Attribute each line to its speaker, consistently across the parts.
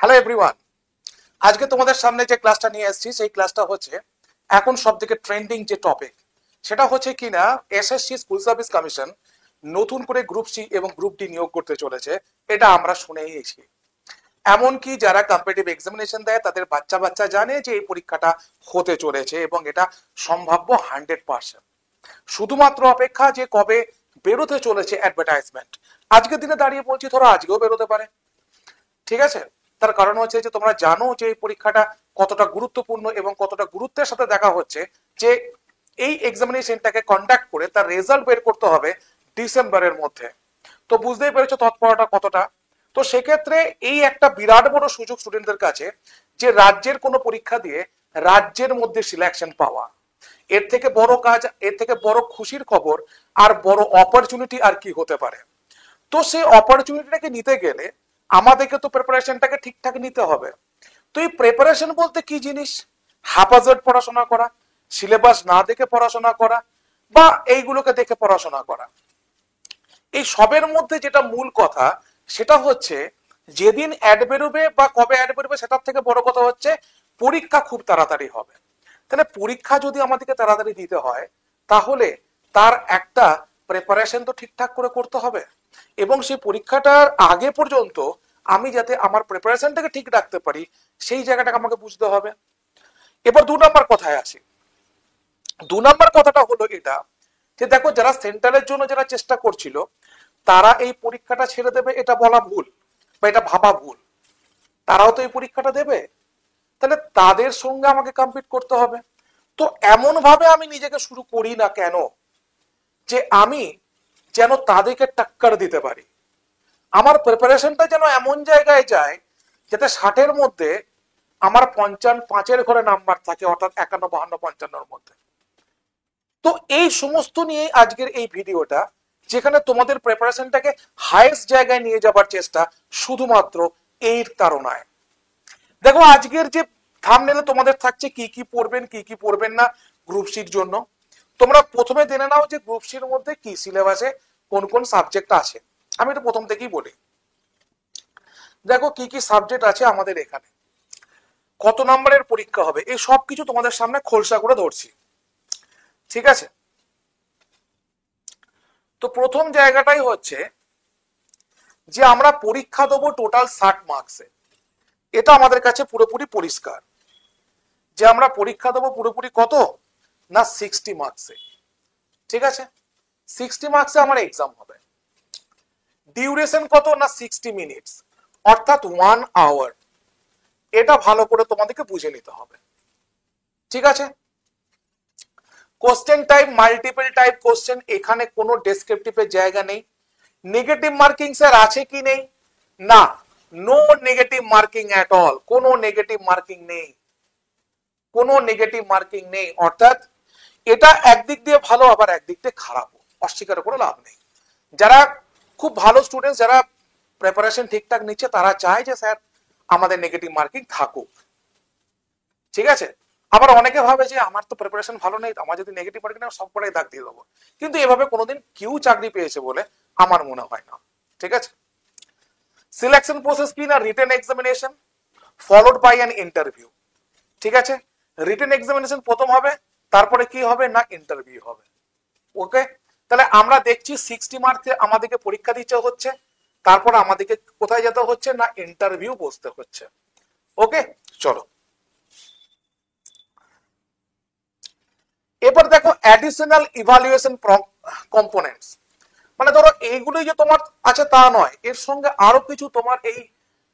Speaker 1: Hello everyone, আজকে তোমাদের সামনে যে ক্লাসটা নিয়ে এসেছি সেই ক্লাসটা হচ্ছে এখন সবথেকে ট্রেন্ডিং যে টপিক, সেটা হচ্ছে কিনা এসএসসি স্কুল সার্ভিস কমিশন নতুন করে গ্রুপ সি এবং গ্রুপ ডি নিয়োগ করতে চলেছে। এটা আমরা শুনেই এসেছি। এমনকি যারা কম্পিটিটিভ এক্সামিনেশন দেয় তাদের বাচ্চা বাচ্চা জানে যে এই পরীক্ষাটা হতে চলেছে এবং এটা সম্ভাব্য 100%। শুধুমাত্র অপেক্ষা যে কবে বেরোতে চলেছে অ্যাডভার্টাইজমেন্ট। আজকের দিনে দাঁড়িয়ে বলছি ধরো আজকেও বেরোতে পারে, ঠিক আছে। তার কারণ হচ্ছে যে তোমরা জানো যে এই পরীক্ষাটা কতটা গুরুত্বপূর্ণ এবং কতটা গুরুত্বের সাথে দেখা হচ্ছে যে এই এক্সামিনেশনটাকে কন্ডাক্ট করে তার রেজাল্ট বের করতে হবে ডিসেম্বরের মধ্যে। তো বুঝতেই পেরেছো তৎপরতা কতটা। তো সেক্ষেত্রে এই একটা বিরাট বড় সুযোগ স্টুডেন্টদের কাছে যে রাজ্যের কোনো পরীক্ষা দিয়ে রাজ্যের মধ্যে সিলেকশন পাওয়া। এর থেকে বড় কাজ, এর থেকে বড় খুশির খবর আর বড় অপরচুনিটি আর কি হতে পারে। তো সেই অপরচুনিটিটাকে নিতে গেলে আমাদেরকে তো প্রিপারেশনটাকে ঠিকঠাক নিতে হবে। তো এই প্রিপারেশন বলতে কি জিনিস? হ্যাপাজার্ড পড়াশোনা করা, সিলেবাস না দেখে পড়াশোনা করা, বা এইগুলোকে দেখে পড়াশোনা করা। এই সবের মধ্যে যেটা মূল কথা সেটা হচ্ছে যেদিন অ্যাড বেরোবে বা কবে অ্যাড বেরোবে সেটার থেকে বড় কথা হচ্ছে পরীক্ষা খুব তাড়াতাড়ি হবে। তাহলে পরীক্ষা যদি আমাদেরকে তাড়াতাড়ি দিতে হয় তাহলে তার একটা প্রিপারেশন তো ঠিকঠাক করে করতে হবে এবং সেই পরীক্ষাটার আগে পর্যন্ত আমি যাতে আমার প্রিপারেশনটাকে ঠিক রাখতে পারি সেই জায়গাটাকে আমাকে বুঝতে হবে। এবার 2 নম্বর কথায় আসি। 2 নম্বর কথাটা হলো এটা যে দেখো, যারা সেন্ট্রালের জন্য যারা চেষ্টা করছিল তারা এই পরীক্ষাটা ছেড়ে দেবে এটা বলা ভুল বা এটা ভাবা ভুল। তারাও তো এই পরীক্ষাটা দেবে, তাহলে তাদের সঙ্গে আমাকে কম্পিট করতে হবে। তো এমন ভাবে আমি নিজেকে শুরু করি না কেন যে আমি যেন তাদেরকে টক্কর দিতে পারি। আমার প্রিপারেশনটা যেন এমন জায়গায় যায় যাতে 60-এর মধ্যে আমার 55-এর ঘরে নাম্বার থাকে, অর্থাৎ 51, 52, 55-এর মধ্যে। তো এই সমস্ত নিয়ে আজকের এই ভিডিওটা, যেখানে তোমাদের প্রিপারেশনটাকে হাইয়েস্ট জায়গায় নিয়ে যাবার চেষ্টা শুধুমাত্র এর তাড়নায়। দেখো আজকের যে থাম্বনেলে তোমাদের থাকছে কি কি পড়বেন কি কি পড়বেন না গ্রুপ সির জন্য। তোমরা প্রথমে জেনে নাও যে গ্রুপ সির মধ্যে কি সিলেবাসে কোন কোন সাবজেক্ট আছে। আমি এটা প্রথম থেকেই বলি। দেখো কি কি সাবজেক্ট আছে আমাদের এখানে, কত নম্বরের পরীক্ষা হবে, এই সব কিছু তোমাদের সামনে খোলসা করে ধরছি, ঠিক আছে। তো প্রথম জায়গাটাই হচ্ছে যে আমরা পরীক্ষা দেবো টোটাল 60 মার্কসে। এটা আমাদের কাছে পুরোপুরি পরিষ্কার যে আমরা পরীক্ষা দেবো পুরোপুরি কত না 60 মার্কসে, ঠিক আছে। 60 মার্কসে আমার এক্সাম হবে। ডিউরেশন কত না 60 মিনিটস, অর্থাৎ 1 আওয়ার। এটা ভালো করে তোমাদেরকে বুঝে নিতে হবে, ঠিক আছে। Question type multiple type question, এখানে কোনো ডেসক্রিপটিভের জায়গা নেই। নেগেটিভ মার্কিং স্যার আছে কি নেই? না, no negative marking at all, কোনো নেগেটিভ মার্কিং নেই, কোনো নেগেটিভ মার্কিং নেই। অর্থাৎ এটা একদিক দিয়ে ভালো আবার একদিক দিয়ে খারাপ, অস্বীকার করে লাভ নেই। যারা খুব ভালো স্টুডেন্ট, যারা প্রিপারেশন ঠিকঠাক নিচ্ছে, তারা চায় যে স্যার আমাদের নেগেটিভ মার্কিং থাকুক, ঠিক আছে। আবার অনেকে ভাবে যে আমার তো প্রিপারেশন ভালো নেই, আমার যদি নেগেটিভ মার্কিং সব কটাই দাগ দিয়ে দেবো। কিন্তু এভাবে কোনোদিন কেউ চাকরি পেয়েছে বলে আমার মনে হয় না, ঠিক আছে। সিলেকশন প্রসেস কি না written examination followed by an interview, ঠিক আছে। রিটেন এক্সামিনেশন প্রথম হবে, তারপরে কি হবে না ইন্টারভিউ হবে, ওকে। তাহলে আমরা দেখছি 60 মার্কসে আমাদেরকে পরীক্ষা দিতে হচ্ছে, তারপর আমাদেরকে কোথায় যেতে হচ্ছে না ইন্টারভিউ বসতে হচ্ছে, ওকে। চলো এবার দেখো অ্যাডিশনাল ইভালুয়েশন কম্পোনেন্টস। মানে ধরো এইগুলোই যে তোমার আছে তা নয়, এর সঙ্গে আরো কিছু তোমার এই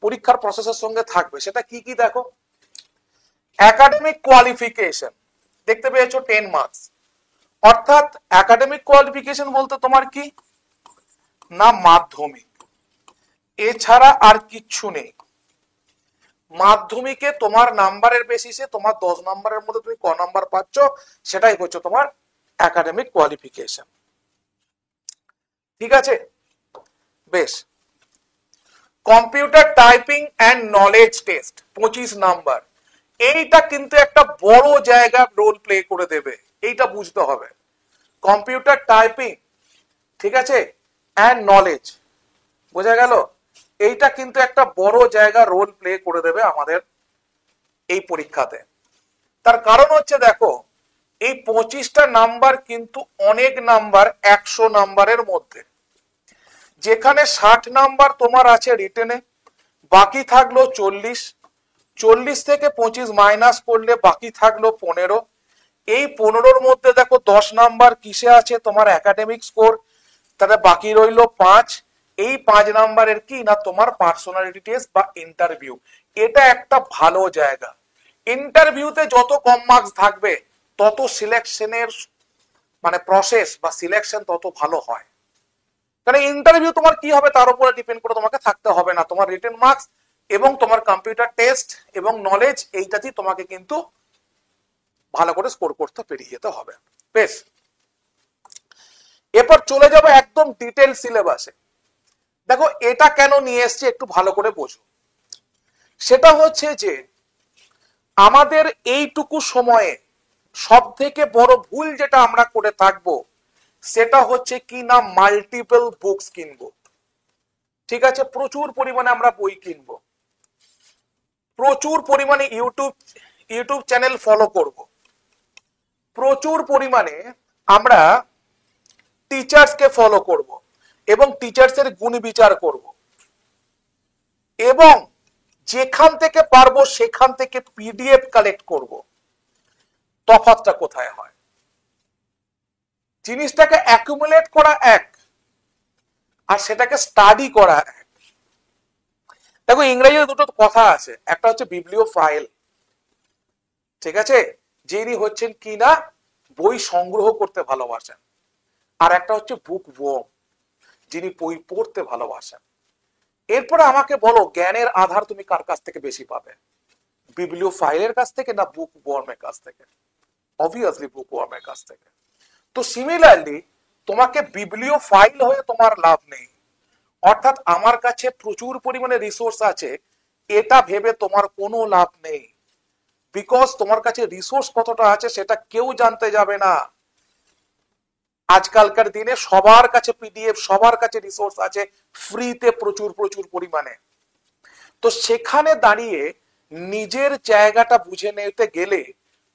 Speaker 1: পরীক্ষার প্রসেসের সঙ্গে থাকবে। সেটা কি কি দেখো, একাডেমিক কোয়ালিফিকেশন দেখতে পেয়েছো 10 মার্কস। অর্থাৎ একাডেমিক কোয়ালিফিকেশন বলতে তোমার কি না মাধ্যমিক, এছাড়া আর কিচ্ছু নেই। মাধ্যমিকে তোমার নাম্বারের বেসিসে তোমার 10 নম্বরের মধ্যে তুমি ক নাম্বার পাচ্ছ সেটাই হচ্ছে তোমার একাডেমিক কোয়ালিফিকেশন, ঠিক আছে। বেশ, computer typing and knowledge test 25 number. এইটা কিন্তু একটা বড় জায়গা রোল প্লে করে দেবে, এইটা বুঝতে হবে। কম্পিউটার টাইপিং, ঠিক আছে, এন্ড নলেজ, বোঝা গেল। এইটা কিন্তু একটা বড় জায়গা রোল প্লে করে দেবে আমাদের এই পরীক্ষাতে। তার কারণ হচ্ছে দেখো, এই 25টা নাম্বার কিন্তু অনেক নাম্বার 100 নাম্বারের মধ্যে, যেখানে 60 নাম্বার তোমার আছে রিটেনে, বাকি থাকলো 40, 40 থেকে 25 মাইনাস করলে বাকি থাকলো 15। এই 15-র মধ্যে দেখো 10 নাম্বার কিসে আছে, তোমার একাডেমিক স্কোর, তাহলে বাকি রইলো 5। এই 5 নাম্বারের কি না তোমার পার্সোনালিটি টেস্ট বা ইন্টারভিউ। এটা একটা ভালো জায়গা। ইন্টারভিউতে যত কম মার্কস থাকবে তত সিলেকশনের মানে প্রসেস বা সিলেকশন তত ভালো হয়। কারণ ইন্টারভিউ তোমার কি হবে তার উপরে ডিপেন্ড করে তোমাকে থাকতে হবে না, তোমার রিটেন মার্কস এবং তোমার কম্পিউটার টেস্ট এবং নলেজ এইটাতেই তোমাকে কিন্তু ভালো করে স্কোর করতে পেরিয়ে যেতে হবে। বেশ, এরপর চলে যাবো একদম ডিটেল সিলেবাসে। দেখো এটা কেন নিয়ে এসছি একটু ভালো করে বোঝো। সেটা হচ্ছে যে আমাদের এইটুকু সময়ে সব থেকে বড় ভুল যেটা আমরা করে থাকবো সেটা হচ্ছে কি না মাল্টিপল বুকস কিনবো। ঠিক আছে, প্রচুর পরিমাণে আমরা বই কিনবো, প্রচুর পরিমাণে ইউটিউব চ্যানেল ফলো করব, প্রচুর পরিমাণে আমরা টিচার্সকে ফলো করব এবং টিচার্সের গুণ বিচার করব, এবং যেখান থেকে পারবো সেখান থেকে পিডিএফ কালেক্ট করব। তফাৎটা কোথায় হয়? জিনিসটাকে অ্যাকুমুলেট করা এক, আর সেটাকে স্টাডি করা এক। দেখো ইংরেজিতে দুটো কথা আছে, একটা হচ্ছে বিবলিও ফাইল, ঠিক আছে, যিনি হচ্ছেন কি না বই সংগ্রহ করতে ভালোবাসেন, আর একটা হচ্ছে বুক ওয়ার্ম, যিনি বই পড়তে ভালোবাসেন। এরপরে আমাকে বলো জ্ঞানের আধার তুমি কার কাছ থেকে বেশি পাবে, বিবলিও ফাইলের কাছ থেকে না বুক ওয়ার্মের কাছ থেকে? অবভিয়াসলি বুক ওয়ার্মের কাছ থেকে। তো সিমিলারলি তোমাকে বিবলিও ফাইল হয়ে তোমার লাভ নেই, অর্থাৎ আমার কাছে প্রচুর পরিমাণে রিসোর্স আছে এটা ভেবে তোমার কোনো লাভ নেই, বিকজ তোমার কাছে রিসোর্স কতটা আছে সেটা কেউ জানতে যাবে না। আজকালকার দিনে সবার কাছে পিডিএফ, সবার কাছে রিসোর্স আছে ফ্রিতে প্রচুর প্রচুর পরিমাণে। তো সেখানে দাঁড়িয়ে নিজের জায়গাটা বুঝে নিতে গেলে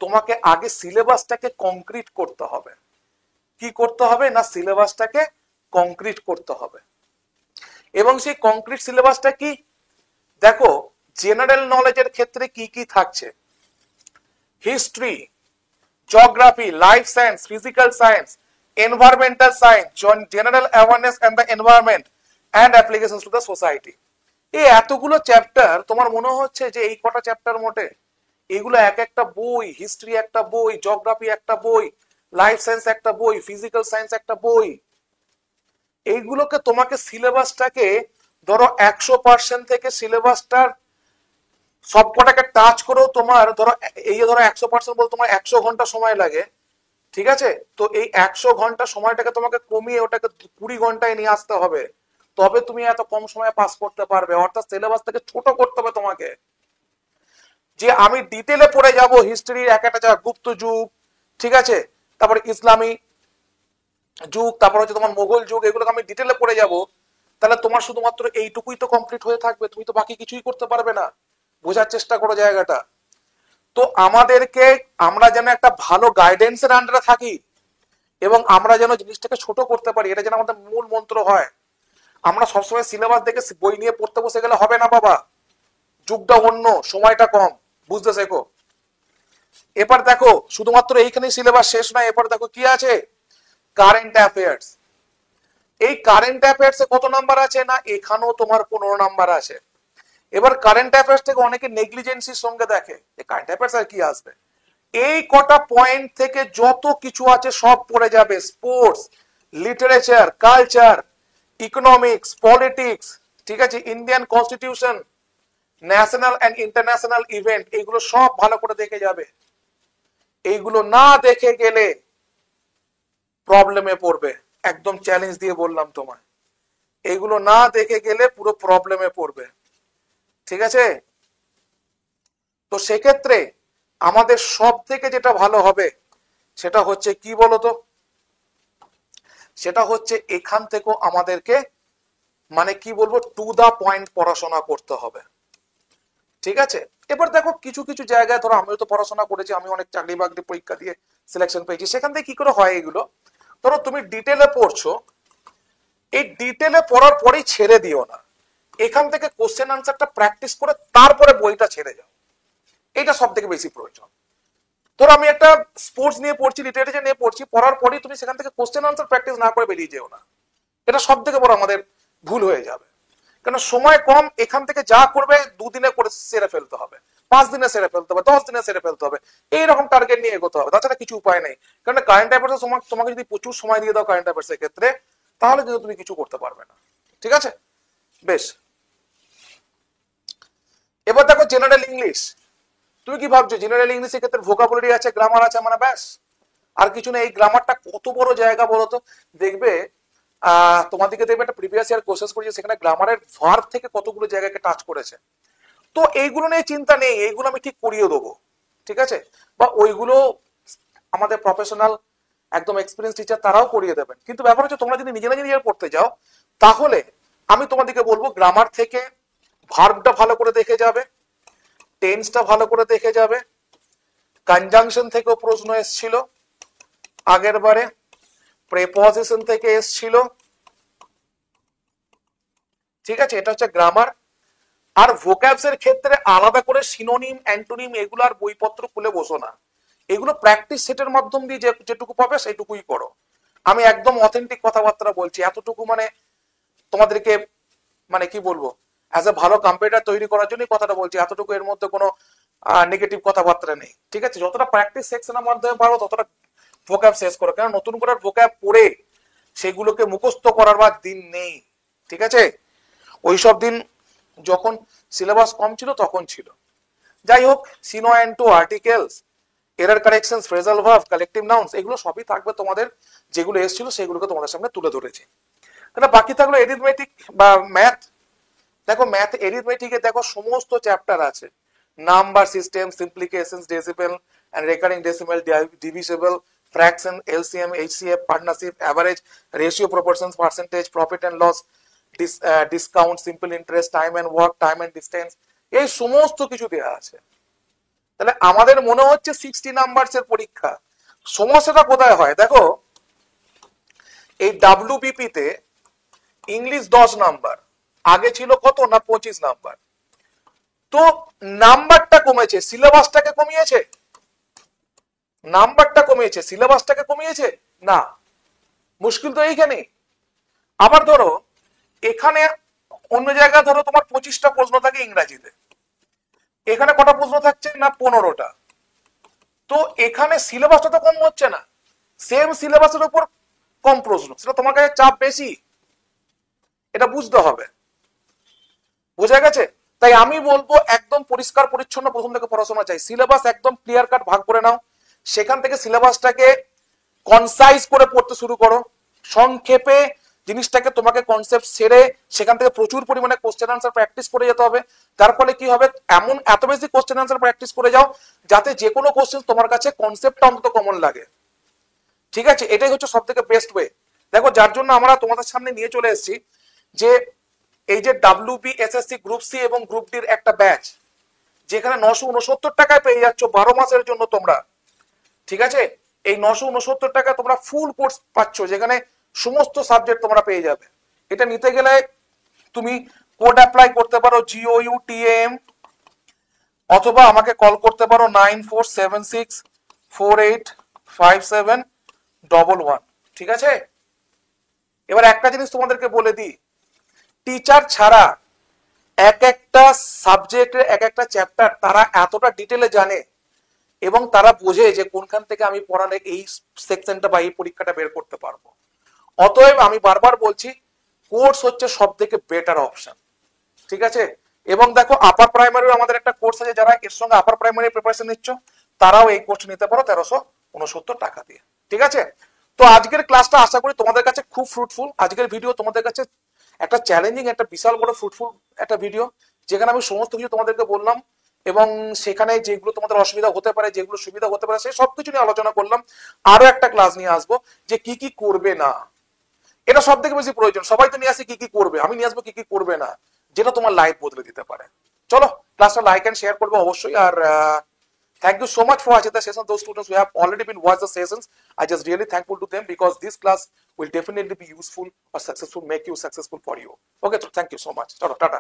Speaker 1: তোমাকে আগে সিলেবাসটাকে কংক্রিট করতে হবে। কি করতে হবে না সিলেবাসটাকে কংক্রিট করতে হবে। এবং সেই কংক্রিট সিলেবাসটা কি? দেখো জেনারেল নলেজের ক্ষেত্রে কি কি থাকছে, history, geography, life science, physical science, environmental science, general awareness and the environment and applications to the society। এই এতগুলো চ্যাপ্টার তোমার মনে হচ্ছে যে এই কটা চ্যাপ্টার মোটে? এগুলো এক একটা বই, হিস্ট্রি একটা বই, জিওগ্রাফি একটা বই, লাইফ সায়েন্স একটা বই, ফিজিক্যাল সায়েন্স একটা বই। এইগুলোকে তোমাকে সিলেবাসটাকে ধরো 100% থেকে সিলেবাসটার সবকটাকে টাচ করেও তোমার ধরো এই ধরো 100% বলতে তোমার 100 ঘন্টা সময় লাগে, ঠিক আছে? তো এই 100 ঘন্টা সময়টাকে তোমাকে কমিয়ে ওটাকে 20 ঘন্টায় নিয়ে আসতে হবে, তবে তুমি এত কম সময়ে পাস করতে পারবে। অর্থাৎ সিলেবাসটাকে ছোট করতে হবে তোমাকে। যে আমি ডিটেলে পড়ে যাব হিস্ট্রির এক একটা জায়গা, গুপ্ত যুগ, ঠিক আছে, তারপর ইসলামী যুগ, তারপর হচ্ছে তোমার মোগল যুগ, এগুলোকে আমি ডিটেলে পড়ে যাব, তাহলে তোমার শুধুমাত্র এইটুকুই তো কমপ্লিট হয়ে থাকবে, তুমি তো বাকি কিছুই করতে পারবে না। বোঝার চেষ্টা করো জায়গাটা। তো আমাদেরকে আমরা যেন একটা ভালো গাইডেন্সের আন্ডারে থাকি এবং আমরা যেন জিনিসটাকে ছোট করতে পারি, এটা যেন আমাদের মূল মন্ত্র হয়। আমরা সবসময় সিলেবাস দেখে বই নিয়ে পড়তে বসে গেলে হবে না বাবা, যুগটা অন্য, সময়টা কম, বুঝতে শেখো। এবার দেখো শুধুমাত্র এইখানে সিলেবাস শেষ নয়, এবার দেখো কি আছে, কারেন্ট অ্যাফেয়ার্স। এই কারেন্ট অ্যাফেয়ার্স এ কত নাম্বার আছে না এখানেও তোমার 15 নাম্বার আছে। এবার কারেন্ট অ্যাফেয়ার্স থেকে অনেকে নেগলিজেন্সির সঙ্গে দেখে, কারেন্ট অ্যাফেয়ার্স আর কি আসবে, এই কটা পয়েন্ট থেকে যত কিছু আছে সব পড়ে যাবে। Sports, literature, culture, economics, politics, ঠিক আছে, Indian constitution, national and international event, এগুলো সব ভালো করে দেখে যাবে। এইগুলো না দেখে গেলে প্রবলেমে পড়বে, একদম চ্যালেঞ্জ দিয়ে বললাম তোমায়, এইগুলো না দেখে গেলে পুরো প্রবলেমে পড়বে, ঠিক আছে? তো সেক্ষেত্রে আমাদের সব থেকে যেটা ভালো হবে সেটা হচ্ছে কি বলতো, সেটা হচ্ছে এখান থেকেও আমাদেরকে মানে কি বলবো, টু দা পয়েন্ট পড়াশোনা করতে হবে, ঠিক আছে। এবার দেখো কিছু কিছু জায়গায়, ধরো আমিও তো পড়াশোনা করেছি, আমি অনেক চাকরি বাকরি পরীক্ষা দিয়ে সিলেকশন পেয়েছি, সেখান থেকে কি করে হয় এগুলো, ধরো তুমি ডিটেলে পড়ছো, এই ডিটেলে পড়ার পরেই ছেড়ে দিও না, এখান থেকে কোশ্চেন আনসারটা প্র্যাকটিস করে তারপরে বইটা ছেড়ে যাও, এটা সব থেকে বেশি প্রয়োজন। ধরো আমি একটা স্পোর্টস নিয়ে পড়ছি, লিটারেচার নিয়ে পড়ছি, পড়ার পরেই তুমি সেখান থেকে কোশ্চেন আনসার প্র্যাকটিস না করে বেরিয়ে যেও না, এটা সব থেকে বড় আমাদের ভুল হয়ে যাবে। কারণ সময় কম, এখান থেকে যা করবে দুদিনে করে সেরে ফেলতে হবে, 5 দিনে সেরে ফেলতে হবে, 10 দিনে সেরে ফেলতে হবে, এইরকম টার্গেট নিয়ে এগোতে হবে, তাছাড়া কিছু উপায় নেই। কারণ কারেন্ট অ্যাফেয়ার্স তোমাকে যদি প্রচুর সময় দিয়ে দাও কারেন্ট অ্যাফেয়ার্স এর ক্ষেত্রে, তাহলে কিন্তু তুমি কিছু করতে পারবে না, ঠিক আছে। বেশ, এবার দেখো জেনারেল ইংলিশ। তুমি কি ভাবছো জেনারেল ইংলিশের ক্ষেত্রে ভোকাবুলারি আছে, গ্রামার আছে, মানে ব্যাস আর কিছু না? এই গ্রামারটা কত বড় জায়গা বলতো, দেখবে তোমাদেরকে দেখবে একটা প্রিভিয়াস ইয়ার কোর্সেস করেছে, সেখানে গ্রামারের ভার্ব থেকে কতগুলো জায়গাকে টাচ করেছে। তো এইগুলো নিয়ে চিন্তা নেই, এইগুলো আমি ঠিক করিয়ে দেবো, ঠিক আছে। বা ওইগুলো আমাদের প্রফেশনাল একদম এক্সপিরিয়েন্স টিচার তারাও করিয়ে দেবেন। কিন্তু ব্যাপার হচ্ছে তোমরা যদি নিজেরা নিজেরা পড়তে যাও, তাহলে আমি তোমাদেরকে বলবো গ্রামার থেকে ভার্বটা ভালো করে দেখে যাবে, টেন্সটা ভালো করে দেখে যাবে, কনজাংশন থেকেও প্রশ্ন এসেছিল আগের বারে, প্রেপজিশন থেকে এসেছিল, ঠিক আছে। এটা হচ্ছে গ্রামার। আর ভোক্যাবস এর ক্ষেত্রে আলাদা করে সিনোনিম, অ্যান্টোনিম এগুলো আর বইপত্র খুলে বসো না, এগুলো প্র্যাকটিস সেটের মাধ্যম দিয়ে যেটুকু পাবে সেইটুকুই করো। আমি একদম অথেন্টিক কথাবার্তা বলছি, এতটুকু মানে তোমাদেরকে মানে কি বলবো, অ্যাজ এ ভালো কম্পিউটার তৈরি করার জন্য কথাটা বলছি, এতটুকু এর মধ্যে কোনো নেগেটিভ কথাবার্তা নেই, ঠিক আছে। যতটা প্র্যাকটিস সেকশনের মাধ্যমে পারো ততটা ভোক্যাব শেষ করো, কেন নতুন করে ভোক্যাব পড়ে সেগুলোকে মুখস্থ করার বা দিন নেই, ঠিক আছে। ওইসব দিন যখন সিলেবাস কম ছিল তখন ছিল। যাই হোক, সিনো অ্যান্ড টু articles, error correction, phrasal verb, collective nouns, এগুলো সবই থাকবে তোমাদের, যেগুলো এসেছিল সেগুলোকে তোমাদের সামনে তুলে ধরেছি। তাহলে বাকি থাকলো এরিথমেটিক বা ম্যাথ। দেখো ম্যাথ এরিথমেটিকে দেখো সমস্ত চ্যাপ্টার আছে, number system, simplification, decimal and recurring decimal, divisible, fraction, LCM, HCF, partnership, average, ratio, proportions, percentage, profit and loss, discount, simple interest, time and work, time and distance, এই সমস্ত কিছু দেওয়া আছে। তাহলে আমাদের মনে হচ্ছে 60 নাম্বারস এর পরীক্ষা, সমস্যাটা কোথায় হয় দেখো, এই ডাব্লিউবিপি তে ইংলিশ 10 নাম্বার, আগে ছিল কত না 25 নাম্বার। তো নাম্বারটা কমেছে, সিলেবাসটাকে কমিয়েছে? নাম্বারটা কমিয়েছে, সিলেবাসটাকে কমিয়েছে না, মুশকিল তো এইখানে। আবার ধরো এখানে অন্য জায়গায় ধরো তোমার 25টা প্রশ্ন থাকে ইংরাজিতে, এখানে কটা প্রশ্ন থাকছে না 15টা। তো এখানে সিলেবাসটা তো কম হচ্ছে না, সেম সিলেবাসের উপর কম প্রশ্ন, সেটা তোমার কাছে চাপ বেশি, এটা বুঝতে হবে, বোঝা গেছে। তাই আমি বলবো একদম পরিষ্কার পরিচ্ছন্ন প্রথম থেকে পড়াশোনা চাই, সিলেবাস একদম ক্লিয়ার কাট ভাগ করে নাও, সেখান থেকে সিলেবাসটাকে কনসাইজ করে পড়তে শুরু করো, সংক্ষেপে জিনিসটাকে তোমাকে কনসেপ্ট ছেড়ে সেখান থেকে প্রচুর পরিমাণে কোশ্চেন আনসার প্র্যাকটিস করে যেতে হবে। তার ফলে কি হবে, এত বেশি কোশ্চেন আনসার প্র্যাকটিস করে যাও যাতে যে কোনো কোশ্চেন তোমার কাছে কনসেপ্টটা অন্তত কমন লাগে, ঠিক আছে। এটাই হচ্ছে সব থেকে বেস্ট ওয়ে। দেখো যার জন্য আমরা তোমাদের সামনে নিয়ে চলে এসেছি যে এই যে WBSSC গ্রুপ সি এবং গ্রুপ ডির একটা ব্যাচ, যেখানে 969 টাকায় পেয়ে যাচ্ছ 12 মাসের জন্য তোমরা, ঠিক আছে। এই 969 টাকা তোমরা ফুল কোর্স পাচ্ছ, যেখানে সমস্ত সাবজেক্ট তোমরা পেয়ে যাবে। এটা নিতে গেলে তুমি কোড অ্যাপ্লাই করতে পারো GOUTAM, অথবা আমাকে কল করতে পারো 9476485711, ঠিক আছে। এবার একটা জিনিস তোমাদেরকে বলে দিই, টিচার ছাড়া এক একটা সাবজেক্টের এক একটা চ্যাপ্টার তারা এতটা ডিটেলে জানে এবং তারা বোঝে যে কোনখান থেকে আমি পড়ালে এই সেকশনটা বা এই পরীক্ষাটা বের করতে পারবো। অতএব আমি বারবার বলছি কোর্স হচ্ছে সব থেকে বেটার অপশন, ঠিক আছে। এবং দেখো আপার প্রাইমারিও আমাদের একটা কোর্স আছে, যারা এর সঙ্গে আপার প্রাইমারি প্রিপারেশন নিচ্ছ তারাও এই কোর্স নিতে পারো 1369 টাকা দিয়ে, ঠিক আছে। তো আজকের ক্লাসটা আশা করি তোমাদের কাছে খুব ফ্রুটফুল। আজকের ভিডিও তোমাদের কাছে একটা চ্যালেঞ্জিং, একটা বিশাল বড় ফ্রুটফুল একটা ভিডিও, যেখানে আমি সমস্ত কিছু তোমাদেরকে বললাম এবং সেখানে যেগুলো তোমাদের অসুবিধা হতে পারে, যেগুলো সুবিধা হতে পারে, সেই সবকিছু নিয়ে আলোচনা করলাম। আরো একটা ক্লাস নিয়ে আসবো যে কি কি করবে না, এটা সব থেকে বেশি প্রয়োজন। সবাই তো নিয়ে আসে কি কি করবে, আমি নিয়ে আসবো কি কি করবে না, যেটা তোমার লাইফ বদলে দিতে পারে। চলো ক্লাসটা লাইক এন্ড শেয়ার করবো অবশ্যই। আর thank you so much for watching the session. Those students who have already been watched the sessions, I just really thankful to them because this class will definitely be useful or successful, make you successful for you. Okay, so thank you so much. Chalo, tata.